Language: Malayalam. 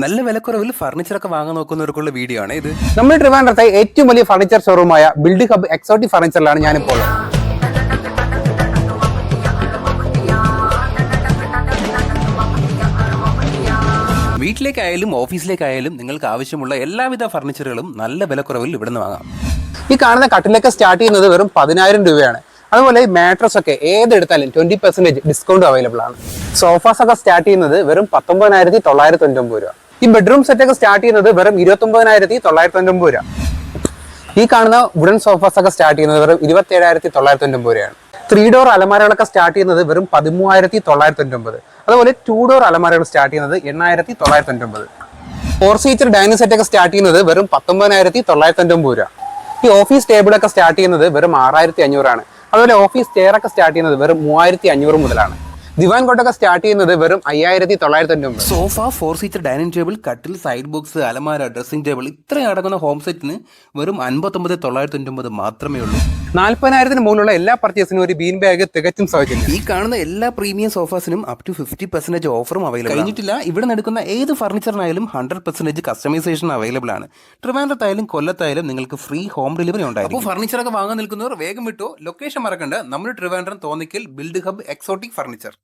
നല്ല വിലക്കുറവിൽ ഫർണിച്ചറൊക്കെ വാങ്ങാൻ നോക്കുന്നവർക്കുള്ള വീഡിയോ ആണ് ഇത്. നമ്മുടെ ട്രിവാൻഡ്രത്തെ ഏറ്റവും വലിയ ഫർണിച്ചർ ഷോറൂമായ ബിൽഡ് ഹബ് എക്സോട്ടിക് ഫർണിച്ചറിലാണ് ഞാനിപ്പോൾ. വീട്ടിലേക്കായാലും ഓഫീസിലേക്കായാലും നിങ്ങൾക്ക് ആവശ്യമുള്ള എല്ലാവിധ ഫർണിച്ചറുകളും നല്ല വിലക്കുറവിൽ ഇവിടെ നിന്ന് വാങ്ങാം. ഈ കാണുന്ന കട്ടിലൊക്കെ സ്റ്റാർട്ട് ചെയ്യുന്നത് വെറും 10,000 രൂപയാണ്. അതുപോലെ ഈ മാട്രസ് ഒക്കെ ഏതെടുത്താലും 20% ഡിസ്കൗണ്ട് അവൈലബിൾ ആണ്. സോഫാസ് ഒക്കെ സ്റ്റാർട്ട് ചെയ്യുന്നത് വെറും 19,999 രൂപ. ഈ ബെഡ്റൂം സെറ്റ് ഒക്കെ സ്റ്റാർട്ട് ചെയ്യുന്നത് വെറും 29,999 രൂപ. ഈ കാണുന്ന വുഡൻ സോഫാസ് ഒക്കെ സ്റ്റാർട്ട് ചെയ്യുന്നത് വെറും 27,999 രൂപയാണ്. 3 ഡോർ അലമാരകളൊക്കെ സ്റ്റാർട്ട് ചെയ്യുന്നത് വെറും 13,999. അതുപോലെ 2 ഡോർ അലമാരകൾ സ്റ്റാർട്ട് ചെയ്യുന്നത് 8,999. 4 സീറ്റർ ഡൈനിങ് സെറ്റ് ഒക്കെ സ്റ്റാർട്ട് ചെയ്യുന്നത് വെറും 19,999 രൂപ. ഈ ഓഫീസ് ടേബിൾ ഒക്കെ സ്റ്റാർട്ട് ചെയ്യുന്നത് വെറും 6,500 ആണ്. അതുപോലെ ഓഫീസ് ചെയർ ഒക്കെ സ്റ്റാർട്ട് ചെയ്യുന്നത് വെറും 3,500 മുതലാണ്. ദിവാൻ കോട്ടൊക്കെ സ്റ്റാർട്ട് ചെയ്യുന്നത് വെറും 5,999. സോഫ, 4 സീറ്റർ ഡൈനിങ് ടേബിൾ, കട്ടിൽ, സൈഡ് ബോക്സ്, അലമാര, ഡ്രസ്സിംഗ് ടേബിൾ ഇത്രയും അടങ്ങുന്ന ഹോം സെറ്റിന് വെറും 59,999 മാത്രമേ ഉള്ളൂ. 40,000 മുകളിലുള്ള എല്ലാ പർച്ചേസിനും ഒരു ബീൻ ബാഗ് തികച്ചും സൗജന്യം. ഈ കാണുന്ന എല്ലാ പ്രീമിയം സോഫാസിനും അപ് ടു 50% ഓഫറും അവൈലബിൾ കഴിഞ്ഞിട്ടില്ല. ഇവിടെ നടക്കുന്ന ഏത് ഫർണിച്ചറിനായാലും 100% കസ്റ്റമൈസേഷൻ അവൈലബിൾ ആണ്. ട്രിവാൻഡ്രത്തായാലും കൊല്ലത്തായാലും നിങ്ങൾക്ക് ഫ്രീ ഹോം ഡെലിവറി ഉണ്ടായിരിക്കും. അപ്പോൾ ഫർണിച്ചറൊക്കെ വാങ്ങാൻ നിൽക്കുന്നവർ വേഗം വിട്ടോ. ലൊക്കേഷൻ മറക്കണ്ട, നമ്മുടെ Trivandrum തോന്നിക്കൽ build hub exotic furniture.